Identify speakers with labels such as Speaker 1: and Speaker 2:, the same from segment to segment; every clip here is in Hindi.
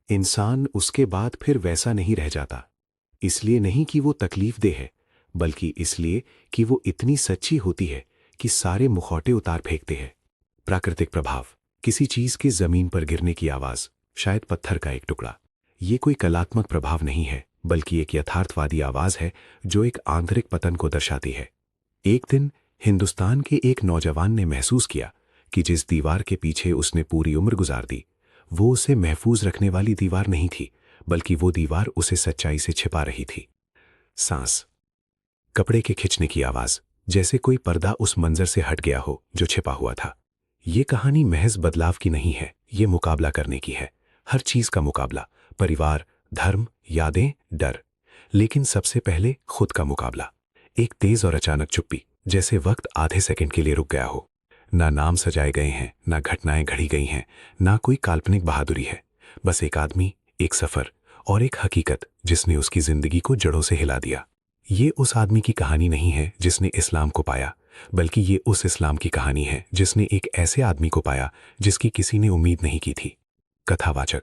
Speaker 1: इंसान उसके बाद फिर वैसा नहीं रह जाता। इसलिए नहीं कि वो तकलीफ दे है, बल्कि इसलिए कि वो इतनी सच्ची होती है कि सारे मुखौटे उतार फेंकते हैं। प्राकृतिक प्रभाव, किसी चीज के जमीन पर गिरने की आवाज, शायद पत्थर का एक टुकड़ा। ये कोई कलात्मक प्रभाव नहीं है, बल्कि एक यथार्थवादी आवाज है जो एक आंतरिक पतन को दर्शाती है। एक दिन हिंदुस्तान के एक नौजवान ने महसूस किया कि जिस दीवार के पीछे उसने पूरी उम्र गुजार दी, वो उसे महफूज रखने वाली दीवार नहीं थी, बल्कि वो दीवार उसे सच्चाई से छिपा रही थी। सांस, कपड़े के खिंचने की आवाज, जैसे कोई पर्दा उस मंजर से हट गया हो जो छिपा हुआ था। ये कहानी महज बदलाव की नहीं है, ये मुकाबला करने की है। हर चीज का मुकाबला, परिवार, धर्म, यादें, डर, लेकिन सबसे पहले खुद का मुकाबला। एक तेज और अचानक चुप्पी, जैसे वक्त आधे सेकंड के लिए रुक गया हो। ना नाम सजाए गए हैं, ना घटनाएं घड़ी गई हैं, ना कोई काल्पनिक बहादुरी है। बस एक आदमी, एक सफर और एक हकीकत जिसने उसकी जिंदगी को जड़ों से हिला दिया। ये उस आदमी की कहानी नहीं है जिसने इस्लाम को पाया, बल्कि ये उस इस्लाम की कहानी है जिसने एक ऐसे आदमी को पाया जिसकी किसी ने उम्मीद नहीं की थी। कथावाचक,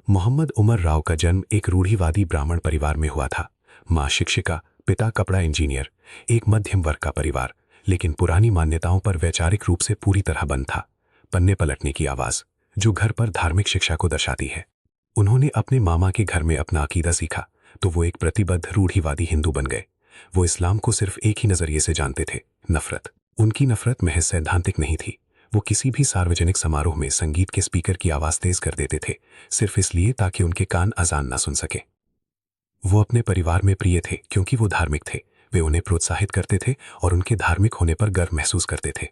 Speaker 1: मोहम्मद उमर राव का जन्म एक रूढ़िवादी ब्राह्मण परिवार में हुआ था। मां शिक्षिका, पिता कपड़ा इंजीनियर। एक मध्यम वर्ग का परिवार, लेकिन पुरानी मान्यताओं पर वैचारिक रूप से पूरी तरह बंद था। पन्ने पलटने की आवाज, जो घर पर धार्मिक शिक्षा को दर्शाती है। उन्होंने अपने मामा के घर में अपना अकीदा सीखा तो वो एक प्रतिबद्ध रूढ़िवादी हिंदू बन गए। वो इस्लाम को सिर्फ एक ही नजरिए से जानते थे, नफरत। उनकी नफरत महज सैद्धांतिक नहीं थी। वो किसी भी सार्वजनिक समारोह में संगीत के स्पीकर की आवाज तेज कर देते थे, सिर्फ इसलिए ताकि उनके कान अजान ना सुन सके। वो अपने परिवार में प्रिय थे क्योंकि वो धार्मिक थे। वे उन्हें प्रोत्साहित करते थे और उनके धार्मिक होने पर गर्व महसूस करते थे।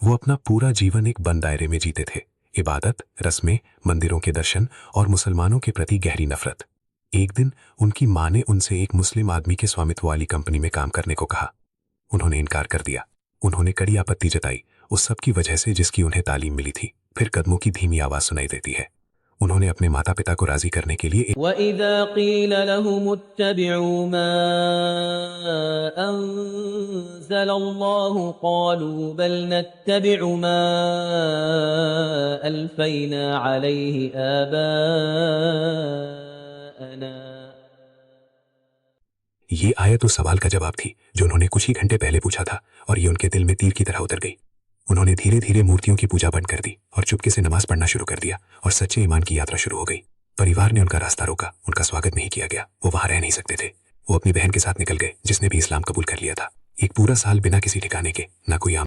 Speaker 1: वो अपना पूरा जीवन एक बंद दायरे में जीते थे। इबादत, रस्में, मंदिरों के दर्शन और मुसलमानों के प्रति गहरी नफरत। एक दिन उनकी मां ने उनसे एक मुस्लिम आदमी के स्वामित्व वाली कंपनी में काम करने को कहा। उन्होंने इनकार कर दिया। उन्होंने कड़ी आपत्ति जताई, उस सब की वजह से जिसकी उन्हें तालीम मिली थी। फिर कदमों की धीमी आवाज सुनाई देती है। उन्होंने अपने माता पिता को राजी करने के लिए
Speaker 2: वइज़ा क़ील लहुम इत्तबिऊ मा अंज़लल्लाहु क़ालू बल नत्तबिउ मा अल्फ़ैना अलैहि आबाअना।
Speaker 1: ये आयत उस सवाल का जवाब थी जो उन्होंने कुछ ही घंटे पहले पूछा था, और ये उनके दिल में तीर की तरह उतर गई। उन्होंने धीरे धीरे मूर्तियों की पूजा बंद कर दी और चुपके से नमाज पढ़ना शुरू कर दिया, और सच्चे ईमान की यात्रा शुरू हो गई। परिवार ने उनका रास्ता रोका, उनका स्वागत नहीं किया गया। वो वहां रह नहीं सकते थे। वो अपनी बहन के साथ निकल गए जिसने भी इस्लाम कबूल कर लिया था। एक पूरा साल बिना किसी ठिकाने के, ना कोई आम।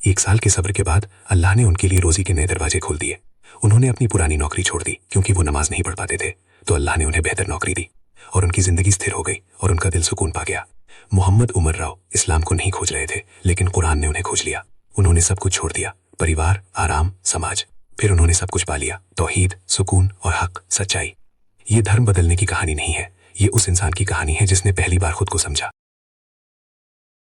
Speaker 1: एक साल के सब्र के बाद अल्लाह ने उनके लिए रोजी के नए दरवाजे खोल दिए। उन्होंने अपनी पुरानी नौकरी छोड़ दी क्योंकि वो नमाज नहीं पढ़ पाते थे, तो अल्लाह ने उन्हें बेहतर नौकरी दी और उनकी जिंदगी स्थिर हो गई और उनका दिल सुकून पा गया। मोहम्मद उमर राव इस्लाम को नहीं खोज रहे थे, लेकिन कुरान ने उन्हें खोज लिया। उन्होंने सब कुछ छोड़ दिया, परिवार, आराम, समाज। फिर उन्होंने सब कुछ पा लिया, तौहीद, सुकून और हक, सच्चाई। ये धर्म बदलने की कहानी नहीं है, ये उस इंसान की कहानी है जिसने पहली बार खुद को समझा।